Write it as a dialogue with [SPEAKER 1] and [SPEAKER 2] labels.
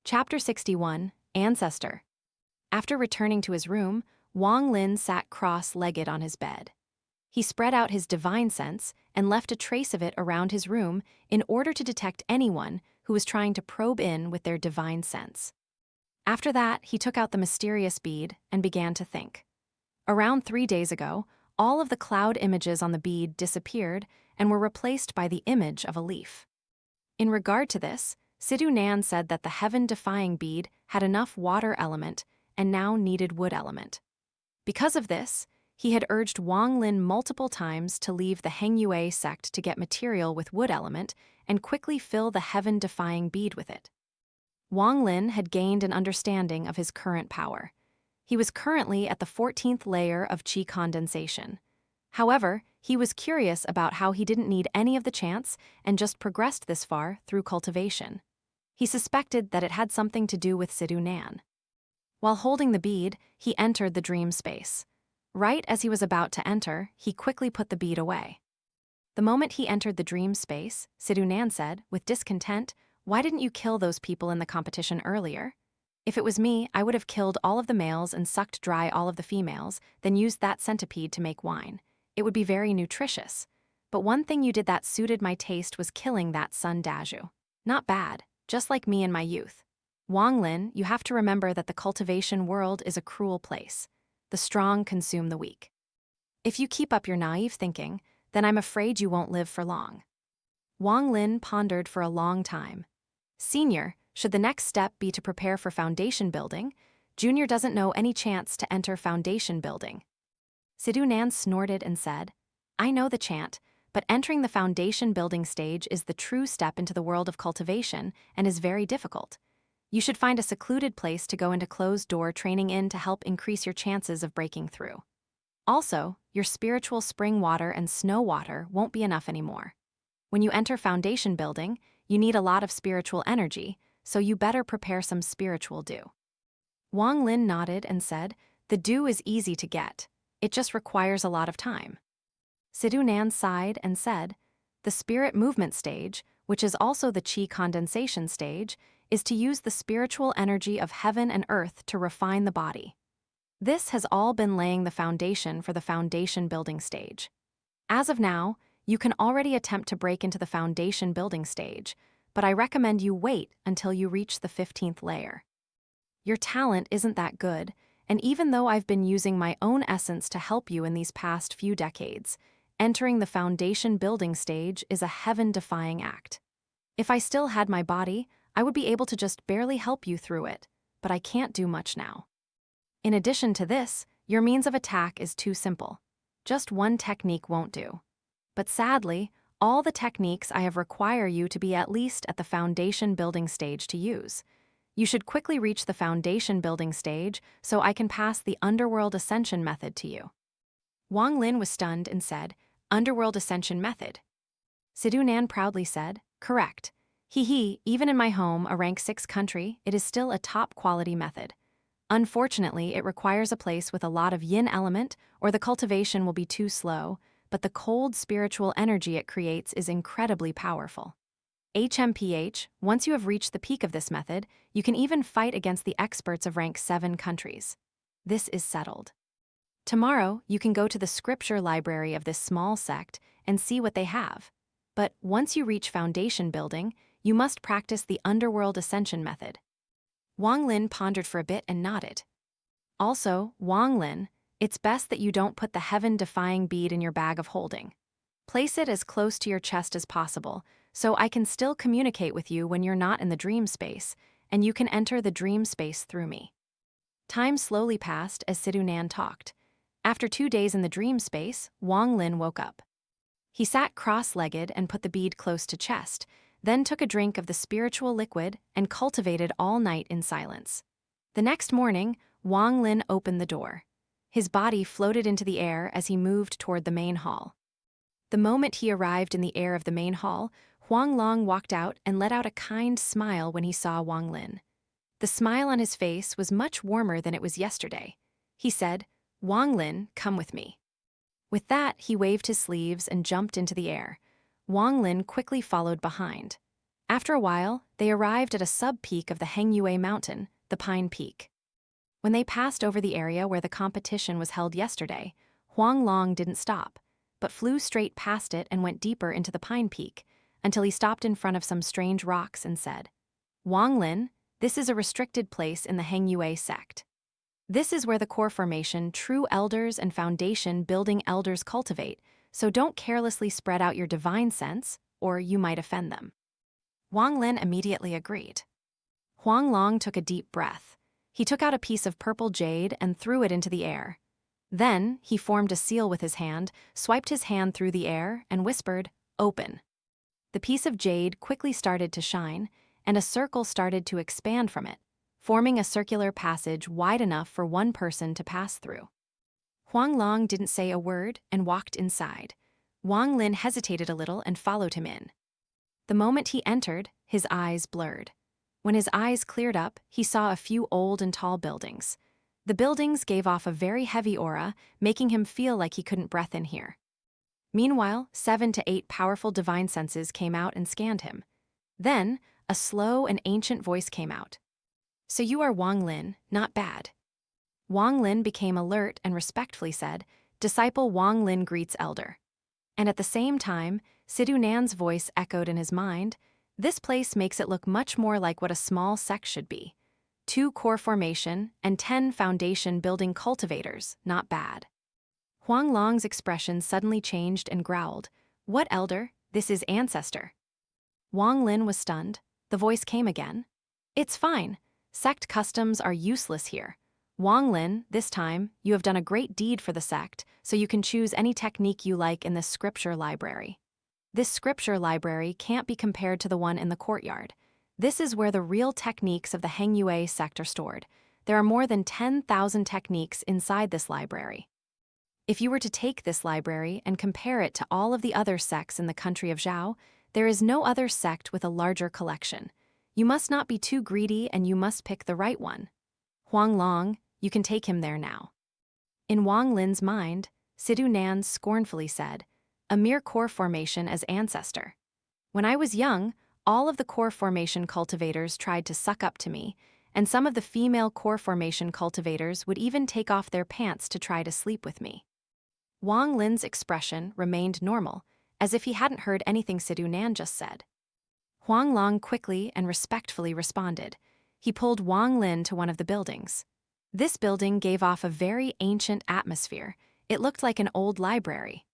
[SPEAKER 1] Chapter 61, Ancestor. After returning to his room, Wang Lin sat cross-legged on his bed. He spread out his divine sense and left a trace of it around his room in order to detect anyone who was trying to probe in with their divine sense. After that, he took out the mysterious bead and began to think. Around 3 days ago, all of the cloud images on the bead disappeared and were replaced by the image of a leaf. In regard to this, Sidhu Nan said that the heaven-defying bead had enough water element and now needed wood element. Because of this, he had urged Wang Lin multiple times to leave the Heng Yue sect to get material with wood element and quickly fill the heaven-defying bead with it. Wang Lin had gained an understanding of his current power. He was currently at the 14th layer of qi condensation. However, he was curious about how he didn't need any of the chants and just progressed this far through cultivation. He suspected that it had something to do with Sidhu Nan. While holding the bead, he entered the dream space. Right as he was about to enter, he quickly put the bead away. The moment he entered the dream space, Sidhu Nan said, with discontent, "Why didn't you kill those people in the competition earlier? If it was me, I would have killed all of the males and sucked dry all of the females, then used that centipede to make wine. It would be very nutritious. But one thing you did that suited my taste was killing that Sun Daju. Not bad, just like me in my youth. Wang Lin, you have to remember that the cultivation world is a cruel place. The strong consume the weak. If you keep up your naive thinking, then I'm afraid you won't live for long." Wang Lin pondered for a long time. Senior, should the next step be to prepare for foundation building, Junior doesn't know any chance to enter foundation building. Sidhu Nan snorted and said, "I know the chant, but entering the foundation building stage is the true step into the world of cultivation and is very difficult. You should find a secluded place to go into closed-door training in to help increase your chances of breaking through. Also, your spiritual spring water and snow water won't be enough anymore. When you enter foundation building, you need a lot of spiritual energy, so you better prepare some spiritual dew." Wang Lin nodded and said, "The dew is easy to get. It just requires a lot of time." Sidhu Nan sighed and said, "The spirit movement stage, which is also the qi condensation stage, is to use the spiritual energy of heaven and earth to refine the body. This has all been laying the foundation for the foundation building stage. As of now, you can already attempt to break into the foundation building stage, but I recommend you wait until you reach the 15th layer. Your talent isn't that good, and even though I've been using my own essence to help you in these past few decades, entering the foundation building stage is a heaven-defying act. If I still had my body, I would be able to just barely help you through it, but I can't do much now. In addition to this, your means of attack is too simple. Just one technique won't do. But sadly, all the techniques I have require you to be at least at the foundation building stage to use. You should quickly reach the foundation building stage so I can pass the Underworld Ascension method to you." Wang Lin was stunned and said, "Underworld Ascension method?" Sidhu Nan proudly said, "Correct. Even in my home, a rank 6 country, it is still a top-quality method. Unfortunately, it requires a place with a lot of yin element, or the cultivation will be too slow, but the cold spiritual energy it creates is incredibly powerful. HMPH, once you have reached the peak of this method, you can even fight against the experts of rank 7 countries. This is settled. Tomorrow, you can go to the scripture library of this small sect and see what they have. But once you reach foundation building, you must practice the Underworld Ascension method." Wang Lin pondered for a bit and nodded. "Also, Wang Lin, it's best that you don't put the heaven-defying bead in your bag of holding. Place it as close to your chest as possible, so I can still communicate with you when you're not in the dream space, and you can enter the dream space through me." Time slowly passed as Sidhu Nan talked. After 2 days in the dream space, Wang Lin woke up. He sat cross-legged and put the bead close to chest, then took a drink of the spiritual liquid and cultivated all night in silence. The next morning, Wang Lin opened the door. His body floated into the air as he moved toward the main hall. The moment he arrived in the air of the main hall, Huang Long walked out and let out a kind smile when he saw Wang Lin. The smile on his face was much warmer than it was yesterday. He said, "Wang Lin, come with me." With that, he waved his sleeves and jumped into the air. Wang Lin quickly followed behind. After a while, they arrived at a sub-peak of the Hengyue Mountain, the Pine Peak. When they passed over the area where the competition was held yesterday, Huang Long didn't stop, but flew straight past it and went deeper into the Pine Peak, until he stopped in front of some strange rocks and said, "Wang Lin, this is a restricted place in the Hengyue sect. This is where the core formation true elders and foundation building elders cultivate, so don't carelessly spread out your divine sense, or you might offend them." Wang Lin immediately agreed. Huang Long took a deep breath. He took out a piece of purple jade and threw it into the air. Then, he formed a seal with his hand, swiped his hand through the air, and whispered, "Open." The piece of jade quickly started to shine, and a circle started to expand from it, forming a circular passage wide enough for one person to pass through. Huang Long didn't say a word and walked inside. Wang Lin hesitated a little and followed him in. The moment he entered, his eyes blurred. When his eyes cleared up, he saw a few old and tall buildings. The buildings gave off a very heavy aura, making him feel like he couldn't breathe in here. Meanwhile, 7 to 8 powerful divine senses came out and scanned him. Then, a slow and ancient voice came out. "So you are Wang Lin, not bad." Wang Lin became alert and respectfully said, "Disciple Wang Lin greets elder." And at the same time, Sidhu Nan's voice echoed in his mind, "This place makes it look much more like what a small sect should be. 2 core formation and 10 foundation building cultivators, not bad." Huang Long's expression suddenly changed and growled, "What elder? This is Ancestor." Wang Lin was stunned. The voice came again. "It's fine. Sect customs are useless here. Wang Lin, this time, you have done a great deed for the sect, so you can choose any technique you like in this scripture library. This scripture library can't be compared to the one in the courtyard. This is where the real techniques of the Hengyue sect are stored. There are more than 10,000 techniques inside this library. If you were to take this library and compare it to all of the other sects in the country of Zhao, there is no other sect with a larger collection. You must not be too greedy and you must pick the right one. Huang Long, you can take him there now." In Wang Lin's mind, Sidhu Nan scornfully said, "A mere core formation as Ancestor. When I was young, all of the core formation cultivators tried to suck up to me, and some of the female core formation cultivators would even take off their pants to try to sleep with me." Wang Lin's expression remained normal, as if he hadn't heard anything Sidhu Nan just said. Huang Long quickly and respectfully responded. He pulled Wang Lin to one of the buildings. This building gave off a very ancient atmosphere. It looked like an old library.